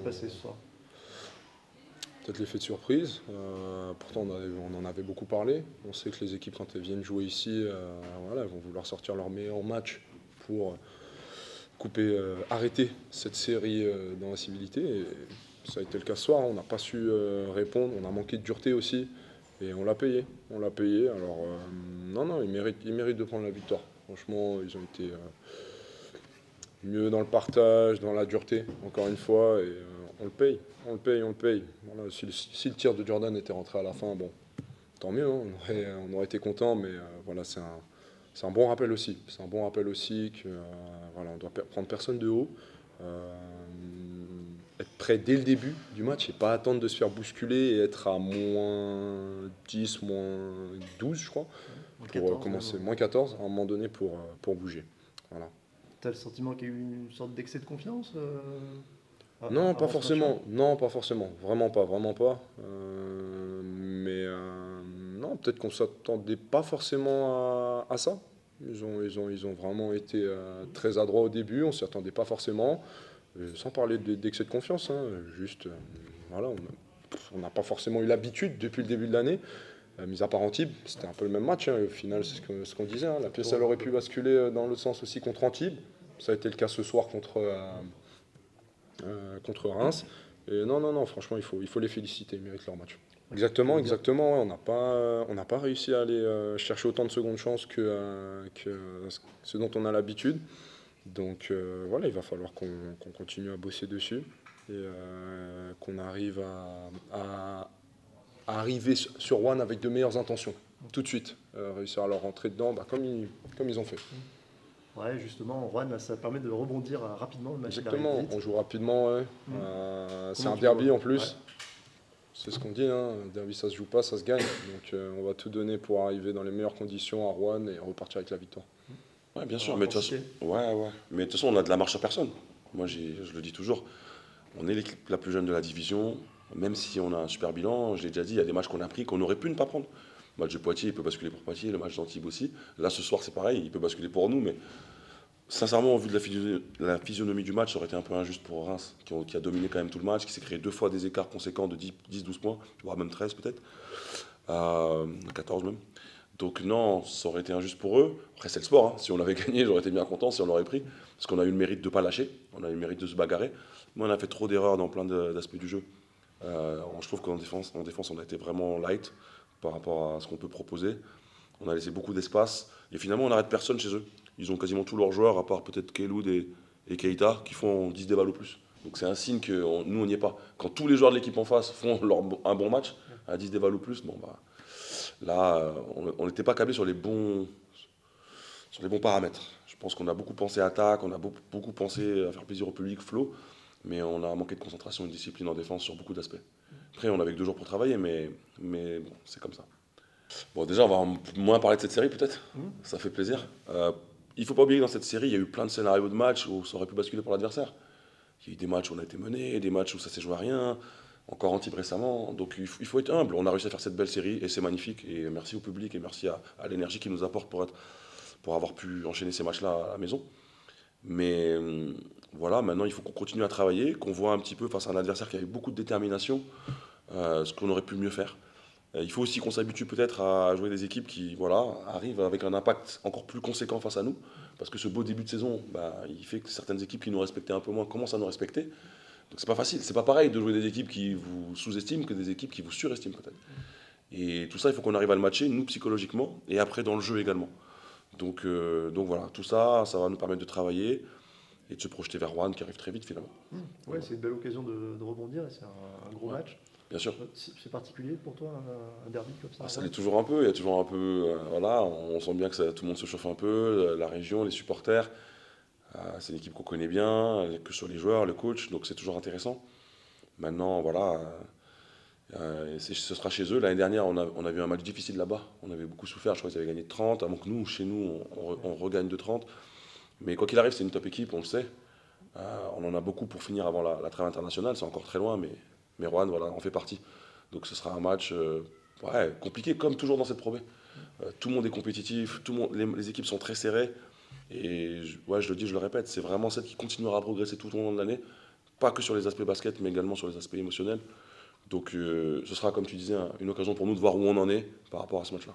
passé ce soir? Peut-être l'effet de surprise. Pourtant, on en avait beaucoup parlé. On sait que les équipes, quand elles viennent jouer ici, voilà, elles vont vouloir sortir leur meilleur match pour arrêter cette série d'incivilité. Et ça a été le cas ce soir. On n'a pas su répondre. On a manqué de dureté aussi. Et on l'a payé. On l'a payé. Alors, non, ils méritent de prendre la victoire. Franchement, ils ont été mieux dans le partage, dans la dureté, encore une fois. Et on le paye. On le paye. Voilà, si le tir de Jordan était rentré à la fin, bon, tant mieux, hein, on aurait été content, mais voilà, c'est un bon rappel aussi. C'est un bon rappel aussi que voilà, on doit prendre personne de haut, euh, être prêt dès le début du match et pas attendre de se faire bousculer et être à -10, -12, je crois, En pour 14 même. commencer, -14 à un moment donné pour bouger. Voilà. T'as le sentiment qu'il y a eu une sorte d'excès de confiance Non, pas avant ce match-là? forcément. Non, pas forcément. Vraiment pas, vraiment pas. Mais non, peut-être qu'on s'attendait pas forcément à ça. Ils ont vraiment été très adroits au début. On s'y attendait pas forcément. Sans parler d'excès de confiance, hein, juste, voilà, on n'a pas forcément eu l'habitude depuis le début de l'année. Mis à part Antibes, c'était un peu le même match, hein, et au final, c'est ce qu'on disait, hein. La pièce, elle aurait pu basculer dans l'autre sens aussi contre Antibes. Ça a été le cas ce soir contre Reims. Et non, franchement, il faut les féliciter, ils méritent leur match. Tu Exactement, veux dire? exactement. Ouais, on n'a pas réussi à aller chercher autant de secondes chances que ce dont on a l'habitude. Donc voilà, il va falloir qu'on continue à bosser dessus et qu'on arrive à arriver sur One avec de meilleures intentions, tout de suite. Réussir à leur rentrer dedans, bah, comme ils ont fait. Ouais, justement, Rouen, ça permet de rebondir rapidement, le match il arrive Exactement, vite. on joue rapidement, ouais. Mm. C'est Comment un tu le vois? derby en Ouais. plus. C'est ce qu'on dit, hein. Un derby, ça se joue pas, ça se gagne. Donc on va tout donner pour arriver dans les meilleures conditions à Rouen et repartir avec la victoire. Ouais, bien Dans sûr, mais de toute façon, l'intensité. ouais, ouais. Mais de toute façon, on a de la marche à personne. Moi, je le dis toujours, on est l'équipe la plus jeune de la division. Même si on a un super bilan, je l'ai déjà dit, il y a des matchs qu'on a pris qu'on aurait pu ne pas prendre. Le match de Poitiers, il peut basculer pour Poitiers, le match d'Antibes aussi. Là, ce soir, c'est pareil, il peut basculer pour nous, mais sincèrement, au vu de la physionomie du match, ça aurait été un peu injuste pour Reims, qui a dominé quand même tout le match, qui s'est créé deux fois des écarts conséquents de 10-12 points, voire même 13 peut-être, 14 même. Donc non, ça aurait été injuste pour eux. Après, c'est le sport, hein. Si on avait gagné, j'aurais été bien content si on l'aurait pris, parce qu'on a eu le mérite de ne pas lâcher, on a eu le mérite de se bagarrer. Mais on a fait trop d'erreurs dans plein d'aspects du jeu. Je trouve qu'en défense, on a été vraiment light par rapport à ce qu'on peut proposer. On a laissé beaucoup d'espace. Et finalement, on n'arrête personne chez eux. Ils ont quasiment tous leurs joueurs, à part peut-être Keloud et Keita, qui font 10 déballes au plus. Donc c'est un signe que nous, on n'y est pas. Quand tous les joueurs de l'équipe en face font un bon match, à 10 déballes au plus, bon, bah, là, on n'était pas câblé sur les bons paramètres. Je pense qu'on a beaucoup pensé attaque, on a beaucoup pensé à faire plaisir au public, flow, mais on a manqué de concentration et de discipline en défense sur beaucoup d'aspects. Après, on avait que 2 jours pour travailler, mais bon, c'est comme ça. Bon, déjà, on va moins parler de cette série peut-être. Mm. Ça fait plaisir. Il faut pas oublier que dans cette série, il y a eu plein de scénarios de matchs où ça aurait pu basculer pour l'adversaire. Il y a eu des matchs où on a été mené, des matchs où ça s'est joué à rien, encore Antibes récemment. Donc il faut être humble. On a réussi à faire cette belle série et c'est magnifique. Et merci au public et merci à l'énergie qu'il nous apporte pour avoir pu enchaîner ces matchs-là à la maison. Mais voilà, maintenant il faut qu'on continue à travailler, qu'on voit un petit peu face à un adversaire qui avait beaucoup de détermination, ce qu'on aurait pu mieux faire. Il faut aussi qu'on s'habitue peut-être à jouer des équipes qui voilà, arrivent avec un impact encore plus conséquent face à nous. Parce que ce beau début de saison, bah, il fait que certaines équipes qui nous respectaient un peu moins commencent à nous respecter. Donc c'est pas facile. C'est pas pareil de jouer des équipes qui vous sous-estiment que des équipes qui vous surestiment peut-être. Et tout ça, il faut qu'on arrive à le matcher, nous psychologiquement, et après dans le jeu également. Donc voilà, tout ça, ça va nous permettre de travailler et de se projeter vers Rouen qui arrive très vite finalement. Mm. Ouais, c'est une belle occasion de rebondir et c'est un gros Ouais, match. bien sûr. C'est particulier pour toi, un derby comme ça? Ah, À ça Rouen? l'est toujours un peu, il y a toujours un peu, voilà, on sent bien que tout le monde se chauffe un peu, la région, les supporters, c'est une équipe qu'on connaît bien, que sur les joueurs, le coach, donc c'est toujours intéressant. Maintenant, voilà, ce sera chez eux. L'année dernière, on a vu un match difficile là-bas, on avait beaucoup souffert, je crois qu'ils avaient gagné de 30, avant que nous, chez nous, on regagne de 30. Mais quoi qu'il arrive, c'est une top équipe, on le sait. On en a beaucoup pour finir avant la trêve internationale, c'est encore très loin, mais Rouen, voilà, en fait partie. Donc ce sera un match ouais, compliqué, comme toujours dans cette Pro B. Tout le monde est compétitif, les équipes sont très serrées. Et ouais, je le dis, je le répète, c'est vraiment celle qui continuera à progresser tout au long de l'année. pas que sur les aspects basket, mais également sur les aspects émotionnels. Donc ce sera, comme tu disais, une occasion pour nous de voir où on en est par rapport à ce match-là.